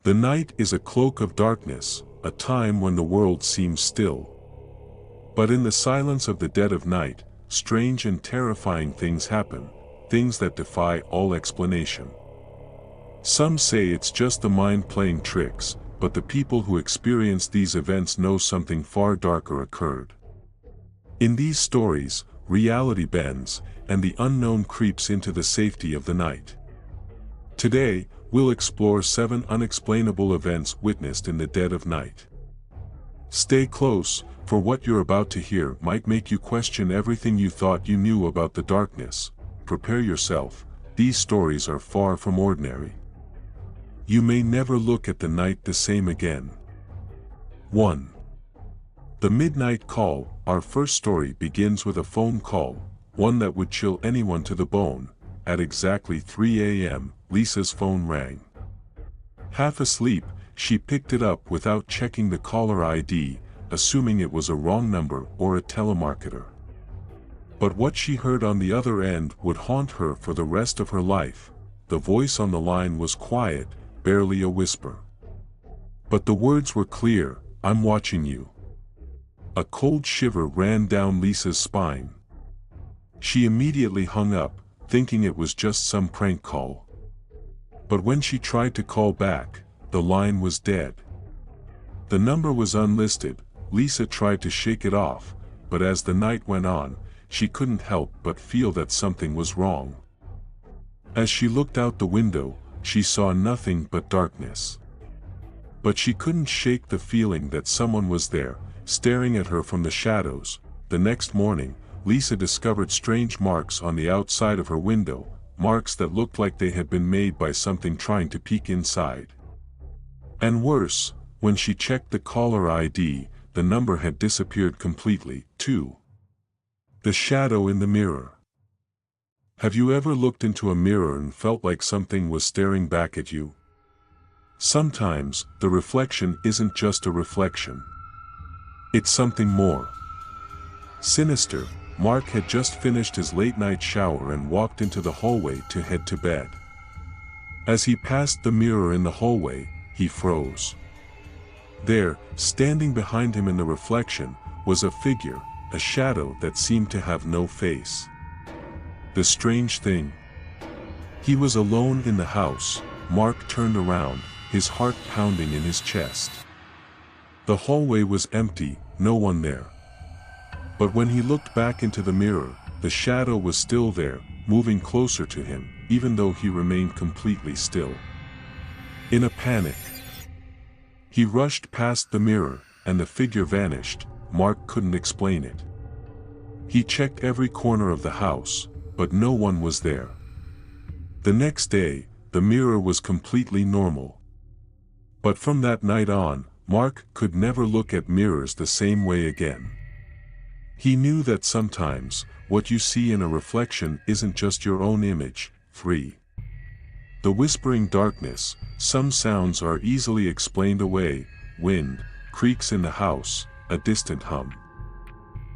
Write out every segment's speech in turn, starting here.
The night is a cloak of darkness, a time when the world seems still. But in the silence of the dead of night, strange and terrifying things happen, things that defy all explanation. Some say it's just the mind playing tricks, but the people who experience these events know something far darker occurred. In these stories, reality bends, and the unknown creeps into the safety of the night. Today, we'll explore 7 unexplainable events witnessed in the dead of night. Stay close, for what you're about to hear might make you question everything you thought you knew about the darkness. Prepare yourself, these stories are far from ordinary. You may never look at the night the same again. 1. The Midnight Call. Our first story begins with a phone call, one that would chill anyone to the bone. At exactly 3 a.m., Lisa's phone rang. Half asleep, she picked it up without checking the caller ID, assuming it was a wrong number or a telemarketer. But what she heard on the other end would haunt her for the rest of her life. The voice on the line was quiet, barely a whisper. But the words were clear, "I'm watching you." A cold shiver ran down Lisa's spine. She immediately hung up, thinking it was just some prank call. But when she tried to call back, the line was dead. The number was unlisted. Lisa tried to shake it off, but as the night went on, she couldn't help but feel that something was wrong. As she looked out the window, she saw nothing but darkness. But she couldn't shake the feeling that someone was there, staring at her from the shadows. The next morning, Lisa discovered strange marks on the outside of her window, marks that looked like they had been made by something trying to peek inside. And worse, when she checked the caller ID, the number had disappeared completely. 2. The shadow in the mirror. Have you ever looked into a mirror and felt like something was staring back at you? Sometimes, the reflection isn't just a reflection. It's something more sinister. Mark had just finished his late-night shower and walked into the hallway to head to bed. As he passed the mirror in the hallway, he froze. There, standing behind him in the reflection, was a figure, a shadow that seemed to have no face. The strange thing. He was alone in the house. Mark turned around, his heart pounding in his chest. The hallway was empty, no one there. But when he looked back into the mirror, the shadow was still there, moving closer to him, even though he remained completely still. In a panic, he rushed past the mirror, and the figure vanished. Mark couldn't explain it. He checked every corner of the house, but no one was there. The next day, the mirror was completely normal. But from that night on, Mark could never look at mirrors the same way again. He knew that sometimes, what you see in a reflection isn't just your own image. 3. The whispering darkness. Some sounds are easily explained away: wind, creaks in the house, a distant hum.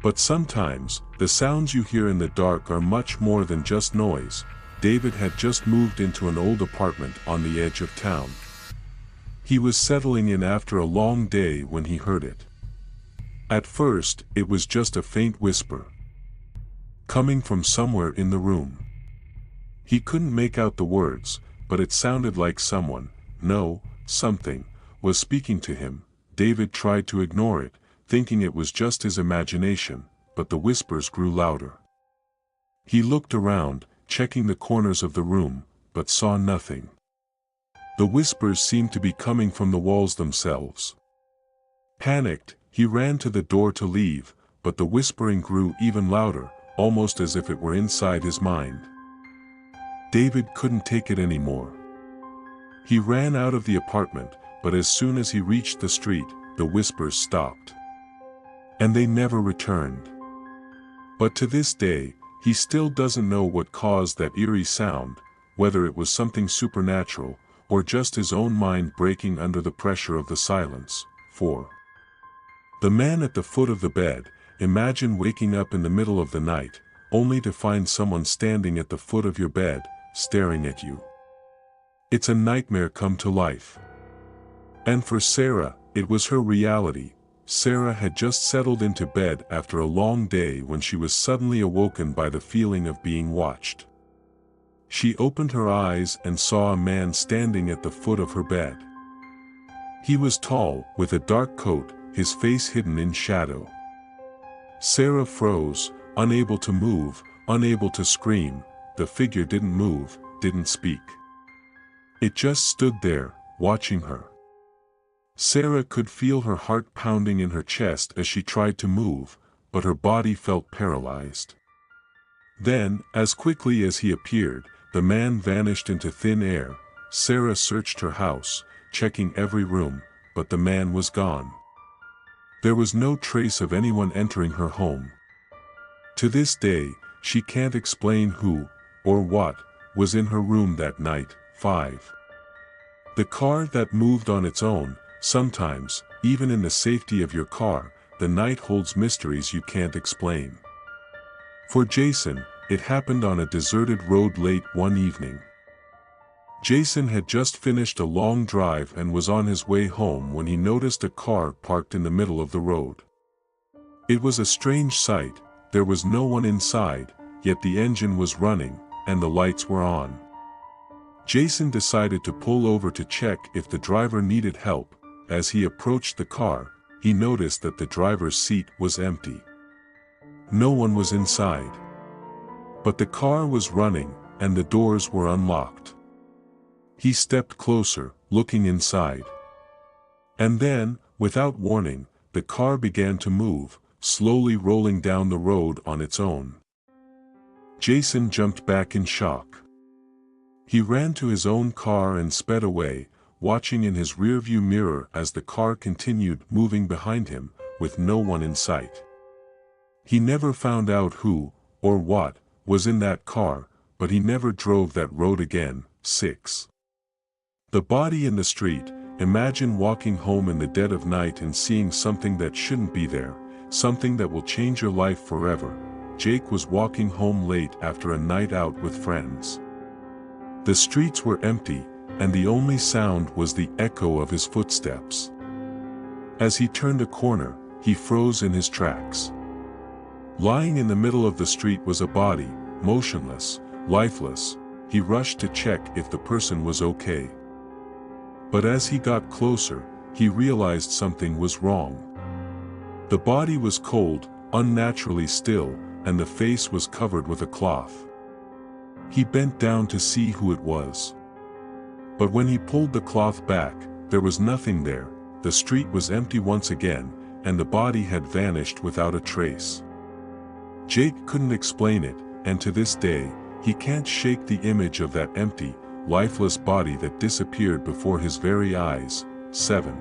But sometimes, the sounds you hear in the dark are much more than just noise. David had just moved into an old apartment on the edge of town. He was settling in after a long day when he heard it. At first, it was just a faint whisper, coming from somewhere in the room. He couldn't make out the words, but it sounded like something, was speaking to him. David tried to ignore it, thinking it was just his imagination, but the whispers grew louder. He looked around, checking the corners of the room, but saw nothing. The whispers seemed to be coming from the walls themselves. Panicked, he ran to the door to leave, but the whispering grew even louder, almost as if it were inside his mind. David couldn't take it anymore. He ran out of the apartment, but as soon as he reached the street, the whispers stopped. And they never returned. But to this day, he still doesn't know what caused that eerie sound, whether it was something supernatural, or just his own mind breaking under the pressure of the silence. 4. The man at the foot of the bed. Imagine waking up in the middle of the night, only to find someone standing at the foot of your bed, staring at you. It's a nightmare come to life. And for Sarah, it was her reality. Sarah had just settled into bed after a long day when she was suddenly awoken by the feeling of being watched. She opened her eyes and saw a man standing at the foot of her bed. He was tall, with a dark coat, his face hidden in shadow. Sarah froze, unable to move, unable to scream. The figure didn't move, didn't speak. It just stood there, watching her. Sarah could feel her heart pounding in her chest as she tried to move, but her body felt paralyzed. Then, as quickly as he appeared, the man vanished into thin air. Sarah searched her house, checking every room, but the man was gone. There was no trace of anyone entering her home. To this day, she can't explain who, or what, was in her room that night. 5. The car that moved on its own. Sometimes, even in the safety of your car, the night holds mysteries you can't explain. For Jason, it happened on a deserted road late one evening. Jason had just finished a long drive and was on his way home when he noticed a car parked in the middle of the road. It was a strange sight. There was no one inside, yet the engine was running, and the lights were on. Jason decided to pull over to check if the driver needed help. As he approached the car, he noticed that the driver's seat was empty. No one was inside. But the car was running, and the doors were unlocked. He stepped closer, looking inside. And then, without warning, the car began to move, slowly rolling down the road on its own. Jason jumped back in shock. He ran to his own car and sped away, watching in his rearview mirror as the car continued moving behind him, with no one in sight. He never found out who, or what, was in that car, but he never drove that road again. 6. The body in the street. Imagine walking home in the dead of night and seeing something that shouldn't be there, something that will change your life forever. Jake was walking home late after a night out with friends. The streets were empty, and the only sound was the echo of his footsteps. As he turned a corner, he froze in his tracks. Lying in the middle of the street was a body, motionless, lifeless. He rushed to check if the person was okay. But as he got closer, he realized something was wrong. The body was cold, unnaturally still, and the face was covered with a cloth. He bent down to see who it was. But when he pulled the cloth back, there was nothing there. The street was empty once again, and the body had vanished without a trace. Jake couldn't explain it, and to this day, he can't shake the image of that empty, lifeless body that disappeared before his very eyes. 7.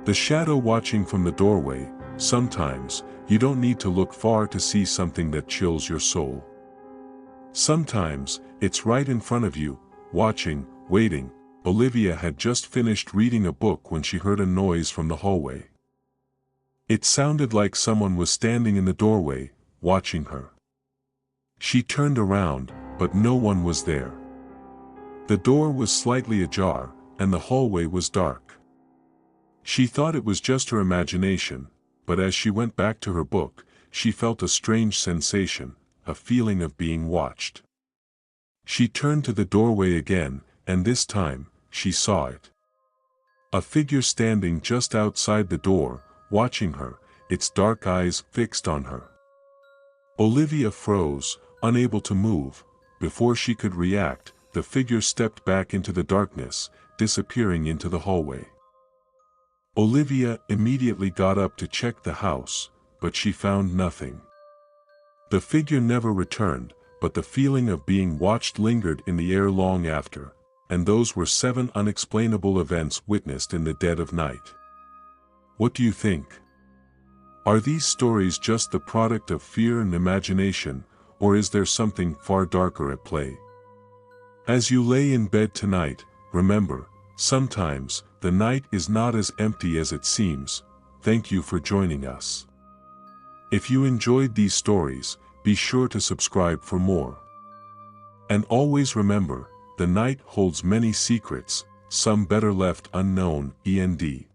The shadow watching from the doorway. Sometimes, you don't need to look far to see something that chills your soul. Sometimes, it's right in front of you, watching, waiting. Olivia had just finished reading a book when she heard a noise from the hallway. It sounded like someone was standing in the doorway, watching her. She turned around, but no one was there. The door was slightly ajar, and the hallway was dark. She thought it was just her imagination, but as she went back to her book, she felt a strange sensation, a feeling of being watched. She turned to the doorway again, and this time, she saw it. A figure standing just outside the door, watching her, its dark eyes fixed on her. Olivia froze, unable to move. Before she could react, the figure stepped back into the darkness, disappearing into the hallway. Olivia immediately got up to check the house, but she found nothing. The figure never returned, but the feeling of being watched lingered in the air long after, and those were 7 unexplainable events witnessed in the dead of night. What do you think? Are these stories just the product of fear and imagination, or is there something far darker at play? As you lay in bed tonight, remember, sometimes, the night is not as empty as it seems. Thank you for joining us. If you enjoyed these stories, be sure to subscribe for more. And always remember, the night holds many secrets, some better left unknown, end.